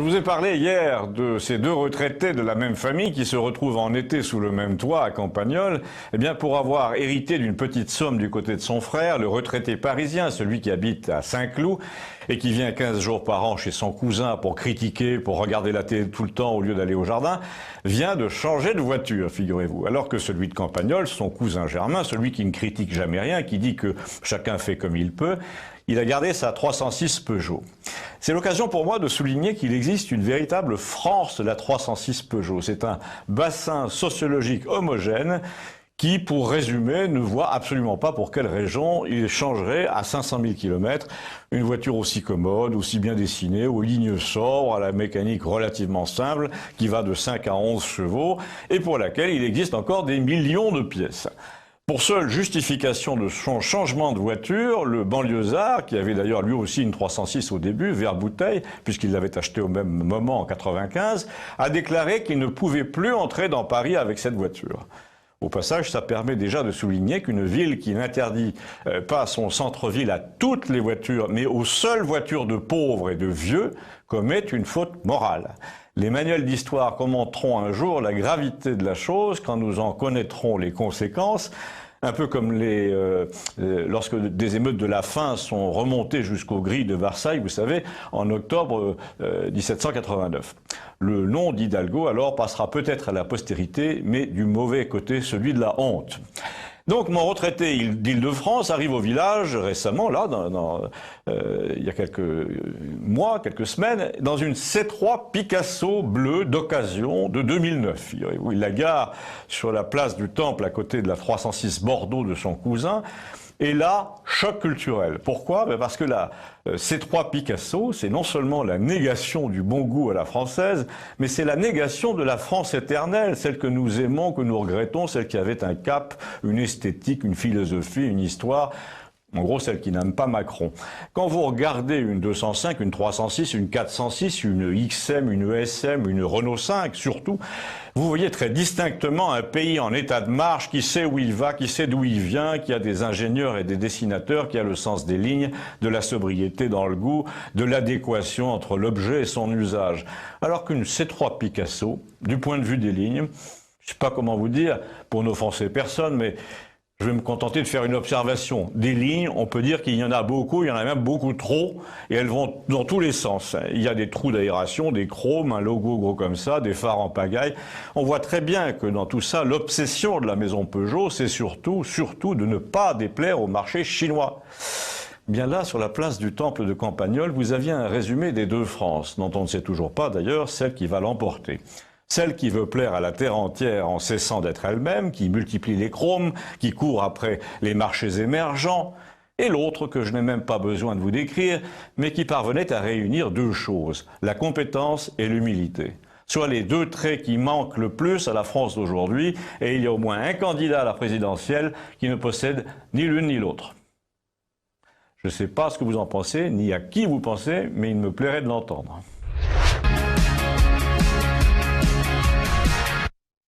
Je vous ai parlé hier de ces deux retraités de la même famille qui se retrouvent en été sous le même toit à Campagnole. Eh bien, pour avoir hérité d'une petite somme du côté de son frère, le retraité parisien, celui qui habite à Saint-Cloud et qui vient 15 jours par an chez son cousin pour critiquer, pour regarder la télé tout le temps au lieu d'aller au jardin, vient de changer de voiture, figurez-vous. Alors que celui de Campagnole, son cousin Germain, celui qui ne critique jamais rien, qui dit que chacun fait comme il peut, il a gardé sa 306 Peugeot. C'est l'occasion pour moi de souligner qu'il existe une véritable France de la 306 Peugeot. C'est un bassin sociologique homogène qui, pour résumer, ne voit absolument pas pour quelle raison il changerait à 500 000 km une voiture aussi commode, aussi bien dessinée, aux lignes sobres, à la mécanique relativement simple, qui va de 5 à 11 chevaux, et pour laquelle il existe encore des millions de pièces. Pour seule justification de son changement de voiture, le banlieusard, qui avait d'ailleurs lui aussi une 306 au début, vert bouteille, puisqu'il l'avait acheté au même moment en 95, a déclaré qu'il ne pouvait plus entrer dans Paris avec cette voiture. Au passage, ça permet déjà de souligner qu'une ville qui n'interdit pas son centre-ville à toutes les voitures, mais aux seules voitures de pauvres et de vieux, commet une faute morale. Les manuels d'histoire commenteront un jour la gravité de la chose quand nous en connaîtrons les conséquences, un peu comme lorsque des émeutes de la faim sont remontées jusqu'aux grilles de Versailles, vous savez, en octobre 1789. Le nom d'Hidalgo, alors, passera peut-être à la postérité, mais du mauvais côté, celui de la honte. Donc mon retraité d'Île-de-France arrive au village récemment, là, il y a quelques mois, quelques semaines, dans une C3 Picasso bleue d'occasion de 2009. Il la gare sur la place du Temple à côté de la 306 Bordeaux de son cousin. Et là, choc culturel. Pourquoi? Parce que la C3 Picasso, c'est non seulement la négation du bon goût à la française, mais c'est la négation de la France éternelle, celle que nous aimons, que nous regrettons, celle qui avait un cap, une esthétique, une philosophie, une histoire. En gros, celle qui n'aime pas Macron. Quand vous regardez une 205, une 306, une 406, une XM, une ESM, une Renault 5 surtout, vous voyez très distinctement un pays en état de marche qui sait où il va, qui sait d'où il vient, qui a des ingénieurs et des dessinateurs, qui a le sens des lignes, de la sobriété dans le goût, de l'adéquation entre l'objet et son usage. Alors qu'une C3 Picasso, du point de vue des lignes, je ne sais pas comment vous dire, pour n'offenser personne, mais je vais me contenter de faire une observation. Des lignes, on peut dire qu'il y en a beaucoup, il y en a même beaucoup trop, et elles vont dans tous les sens. Il y a des trous d'aération, des chromes, un logo gros comme ça, des phares en pagaille. On voit très bien que dans tout ça, l'obsession de la maison Peugeot, c'est surtout de ne pas déplaire au marché chinois. Bien là, sur la place du Temple de Campagnole, vous aviez un résumé des deux France, dont on ne sait toujours pas d'ailleurs celle qui va l'emporter. Celle qui veut plaire à la terre entière en cessant d'être elle-même, qui multiplie les chromes, qui court après les marchés émergents, et l'autre que je n'ai même pas besoin de vous décrire, mais qui parvenait à réunir deux choses, la compétence et l'humilité. Soit les deux traits qui manquent le plus à la France d'aujourd'hui, et il y a au moins un candidat à la présidentielle qui ne possède ni l'une ni l'autre. Je ne sais pas ce que vous en pensez, ni à qui vous pensez, mais il me plairait de l'entendre.